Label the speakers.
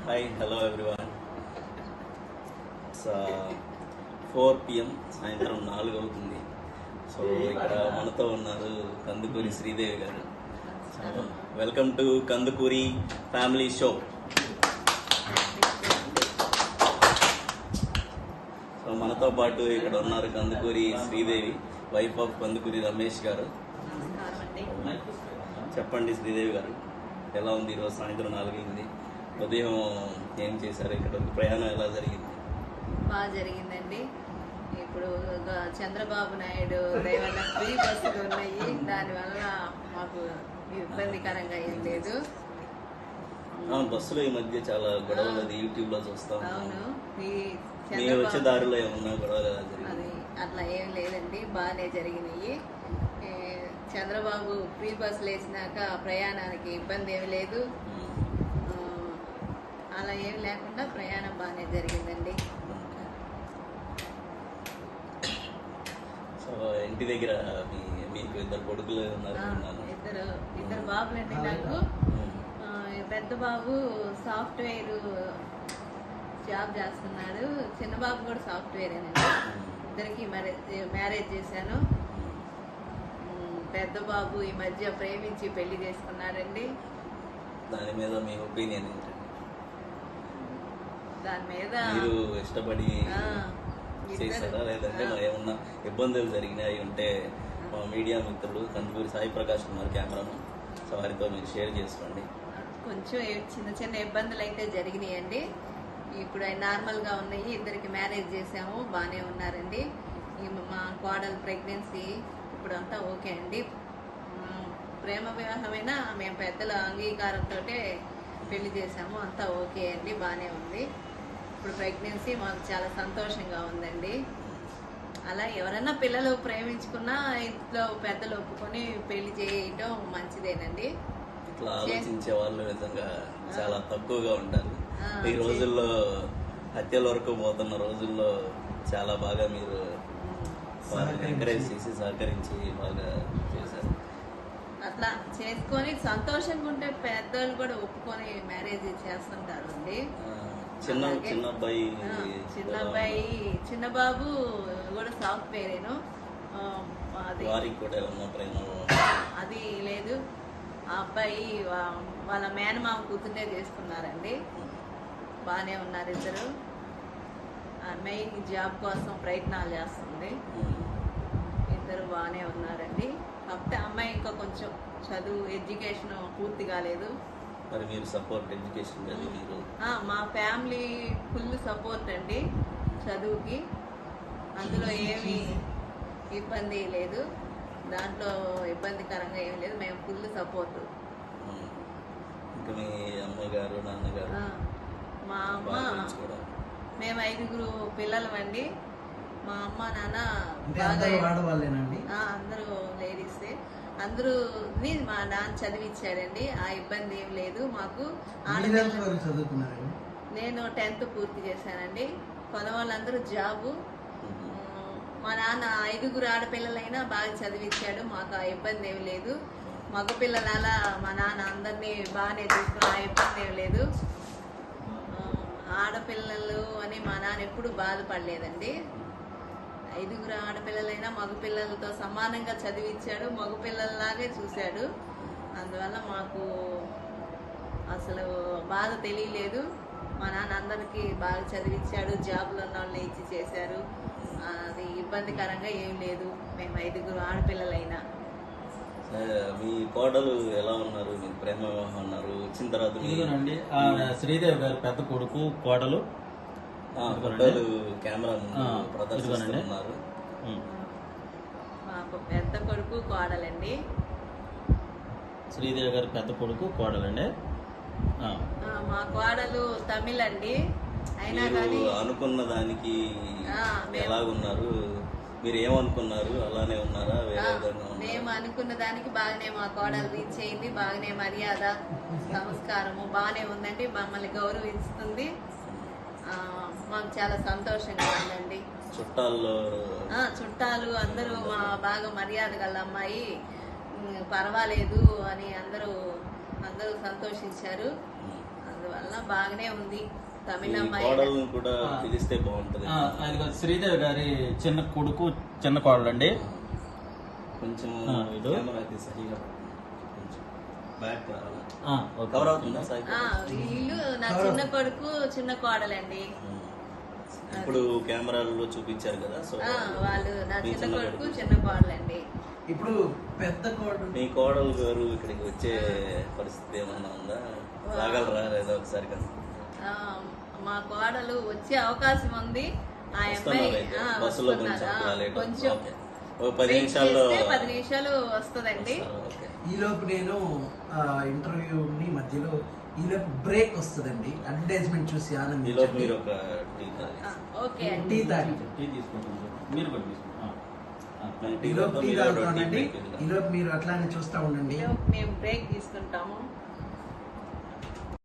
Speaker 1: Hi hello everyone. It's 4 PM, సాయంత్రం 4 అవుతుంది. So ఇక్కడ మనతో ఉన్నారు కందుకూరి శ్రీదేవి గారు. So welcome to Kandukuri family show. So మనతో పాటు ఇక్కడ ఉన్నారు కందుకూరి శ్రీదేవి, వైఫ్ ఆఫ్ కందుకూరి రమేష్ గారు. చెప్పండి శ్రీదేవి గారు, ఎలా ఉంది ఈరోజు? సాయంత్రం 4 అయింది. ఉదయం ఏం చేశారు? ఇక్కడ ప్రయాణం ఎలా జరిగింది?
Speaker 2: బాగా జరిగిందండి. ఇప్పుడు చంద్రబాబు నాయుడు దయవల్ల ఫ్రీ బస్సులు ఉన్నాయి, దానివల్ల మాకు ఇబ్బందికరంగా ఏం లేదు.
Speaker 1: బస్సులో ఈ మధ్య చాలా గొడవలు అది యూట్యూబ్ లో చూస్తాం.
Speaker 2: అవును,
Speaker 1: మీరు వచ్చే దారిలో ఏమన్నా గొడవలు
Speaker 2: అది అట్లా ఏం లేదండి, బాగానే జరిగినాయి. చంద్రబాబు ఫ్రీ బస్సులు వేసినాక ప్రయాణానికి ఇబ్బంది ఏమి లేదు, అలా ఏం లేకుండా ప్రయాణం బాగానే జరిగిందండి.
Speaker 1: సో ఇంటి దగ్గర మీకు 2 కొడుకులు ఉన్నారు?
Speaker 2: ఇద్దరు బాబులండి నాకు. పెద్ద బాబు సాఫ్ట్వేర్ జాబ్ చేస్తున్నాడు, చిన్న బాబు కూడా సాఫ్ట్వేరేనండి. ఇద్దరికి మ్యారేజ్ చేశాను. పెద్ద బాబు ఈ మధ్య ప్రేమించి పెళ్లి చేసుకున్నాడండి.
Speaker 1: దాని మీద మీ ఒపీనియన్ ఏంటండి?
Speaker 2: దాని మీద
Speaker 1: మీరు ఇష్టపడి చేశారా, లేదంటే ఏమన్నా ఇబ్బందులు జరిగినాయి ఉంటే మా మీడియా మిత్రులు కందుకూరి సాయి ప్రకాష్ కుమార్ కెమెరాను, సో వారితో మీరు షేర్ చేసుకోండి.
Speaker 2: కొంచెం చిన్న చిన్న ఇబ్బందులు అయితే జరిగినాయండి. ఇప్పుడు అవి నార్మల్గా ఉన్నాయి. ఇద్దరికి మ్యారేజ్ చేసాము, బాగానే ఉన్నారండి. మా కోడలు ప్రెగ్నెన్సీ ఇప్పుడు అంతా ఓకే అండి. ప్రేమ వివాహమైనా మేము పెద్దల అంగీకారంతో పెళ్లి చేసాము, అంతా ఓకే అండి, బాగానే ఉంది. ఇప్పుడు ప్రెగ్నెన్సీ మాకు చాలా సంతోషంగా ఉందండి. అలా ఎవరైనా పిల్లలు ప్రేమించుకున్నా ఇంట్లో పెద్దలు ఒప్పుకొని పెళ్లి చేయడం మంచిదేనండి.
Speaker 1: ఇట్లా ఆలోచించే వాళ్ళు నిజంగా చాలా తక్కువగా ఉంటారు ఈ రోజుల్లో. హత్యల వరకు పోతున్న రోజుల్లో చాలా బాగా మీరు ఎంకరేజ్ చేసి సహకరించి బాగా చేశారు.
Speaker 2: అట్లా చేసుకొని సంతోషంగా ఉంటే పెద్దవాళ్ళు కూడా ఒప్పుకొని మ్యారేజ్ చేస్తుంటారు అండి. చిన్న బాబు కూడా సాఫ్ట్వేరేను. అది లేదు, ఆ అబ్బాయి వాళ్ళ మేనమామ కూతుర్నే చేసుకున్నారండి. బాగానే ఉన్నారు ఇద్దరు. మెయిన్ జాబ్ కోసం ప్రయత్నాలు చేస్తుంది. ఇద్దరు బాగానే ఉన్నారండి. కాకపోతే అమ్మాయి ఇంకా కొంచెం చదువు ఎడ్యుకేషన్ పూర్తి కాలేదు.
Speaker 1: మరి మీరు సపోర్ట్ ఎడ్యుకేషన్ మీరు?
Speaker 2: మా ఫ్యామిలీ ఫుల్ సపోర్ట్ అండి చదువుకి. అందులో ఏమీ ఇబ్బంది లేదు, దాంట్లో ఇబ్బందికరంగా ఏం లేదు. మేము ఫుల్ సపోర్ట్.
Speaker 1: ఇంకా మీ అమ్మగారు నాన్నగారు?
Speaker 2: మా అమ్మ, మేము 5 పిల్లలమండి. మా అమ్మ నాన్న అందరూ లేడీసే. అందరూ మా నాన్న చదివిచ్చాడండి, ఆ ఇబ్బంది ఏం లేదు మాకు. నేను 10th పూర్తి చేశానండి. వాళ్ళందరూ జాబు. మా నాన్న 5 ఆడపిల్లలైనా బాగా చదివిచ్చాడు, మాకు ఆ ఇబ్బంది ఏమి లేదు. మగపిల్లల మా నాన్న అందరినీ బాగానే చూసుకుని ఆ ఇబ్బంది ఏమి లేదు. ఆడపిల్లలు అని మా నాన్న ఎప్పుడు బాధపడలేదండి. 5 ఆడపిల్లలైనా మగపిల్లలతో సమానంగా చదివిచ్చాడు, మగపిల్లల్లాగే చూశాడు. అందువల్ల మాకు అసలు బాధ తెలియలేదు. మా నాన్న అందరికీ బాగా చదివిచ్చాడు, జాబులు ఉన్న వాళ్ళని ఇచ్చి చేశారు. అది ఇబ్బందికరంగా ఏం లేదు. మేము 5 ఆడపిల్లలైనా.
Speaker 1: మీ కోడలు ఎలా ఉన్నారు? మీరు ప్రేమ వివాహం అన్నారు, వచ్చిన తర్వాత
Speaker 3: శ్రీదేవి గారు పెద్ద కొడుకు కోడలు
Speaker 1: కెమెరా ప్రదర్శిస్తున్నారు.
Speaker 2: మాకు పెద్ద కొడుకు కోడలండి.
Speaker 3: శ్రీదేవి గారు పెద్ద కొడుకు కోడలండి.
Speaker 2: మా కోడలు తమిళ అండి. అయినా కానీ
Speaker 1: అనుకున్న దానికి ఎలాగున్నారు? మీరు ఏమనుకున్నారు అలానే ఉన్నారా? వేరే విధంగా?
Speaker 2: మేము అనుకున్న దానికి బాగానే మా కోడలు రీచ్ అయింది. బాగానే మర్యాద సంస్కారము బాగానే ఉందండి. మమ్మల్ని గౌరవిస్తుంది. మాకు చాలా సంతోషంగా ఉందండి. చుట్టాలు అందరూ మా బాగా మర్యాద గల అమ్మాయి, పర్వాలేదు అని అందరూ సంతోషించారు. అందువల్ల బాగానే ఉంది. తమిళ
Speaker 1: ఈ
Speaker 2: అమ్మాయి
Speaker 1: కోడల్ని కూడా పిలిస్తే బాగుంటది.
Speaker 3: అది శ్రీదేవి గారి చిన్న కొడుకు చిన్న కోడలు అండి.
Speaker 1: కొంచెం
Speaker 3: ఇదో.
Speaker 1: కెమెరాకి సరిగా కొంచెం బ్యాక్ రావాలి.
Speaker 3: ఓకే.
Speaker 1: కవర్ అవుతుందా సాయి?
Speaker 2: వీళ్ళు నా చిన్న కొడుకు చిన్న కోడలండి.
Speaker 1: ఇప్పుడు కెమెరాల్లో చూపించారు కదా, సో
Speaker 2: వాళ్ళు నా
Speaker 1: మీ
Speaker 2: చిన్న కొడుకు
Speaker 1: కొడుకు.
Speaker 2: చిన్న కోడలండి.
Speaker 4: ఇప్పుడు పెద్ద కోడలు
Speaker 1: మీ కోడలు గారు ఇక్కడికి వచ్చే పరిస్థితి ఏమన్నా ఉందా? రాగలరా లేదా ఒకసారి కదా?
Speaker 2: ఆ, మా కోడలు వచ్చే అవకాశం ఉంది. ఆ అమ్మాయి
Speaker 1: వస్తున్నారు అయితే. బస్సులో కొంచెం అలా లేట్
Speaker 2: కొంచెం
Speaker 1: ఓకే. ఓ 10
Speaker 2: వెయిట్
Speaker 1: నిమిషాల్లో
Speaker 2: చేస్తే 10 నిమిషాలు వస్తుందండి.
Speaker 1: ఓకే.
Speaker 4: ఈలోపు నేను ఇంటర్వ్యూని మధ్యలో ఈలోపు బ్రేక్ వస్తుందండి. అడ్వర్టైజ్మెంట్ చూసి
Speaker 1: ఈలోపు
Speaker 4: ఆనందించండి.
Speaker 1: మీరు ఒక టీ తాగి.
Speaker 2: ఓకే అండి.
Speaker 4: టీ తాగి
Speaker 3: టీ తీసుకుంటాం మీరు కూడా తీసుకుంటాం.
Speaker 4: ఈలోపు టీ తాగుతానండి. ఈలోపు మీరు అట్లానే చూస్తూ ఉండండి.
Speaker 2: మేము బ్రేక్ తీసుకుంటాము.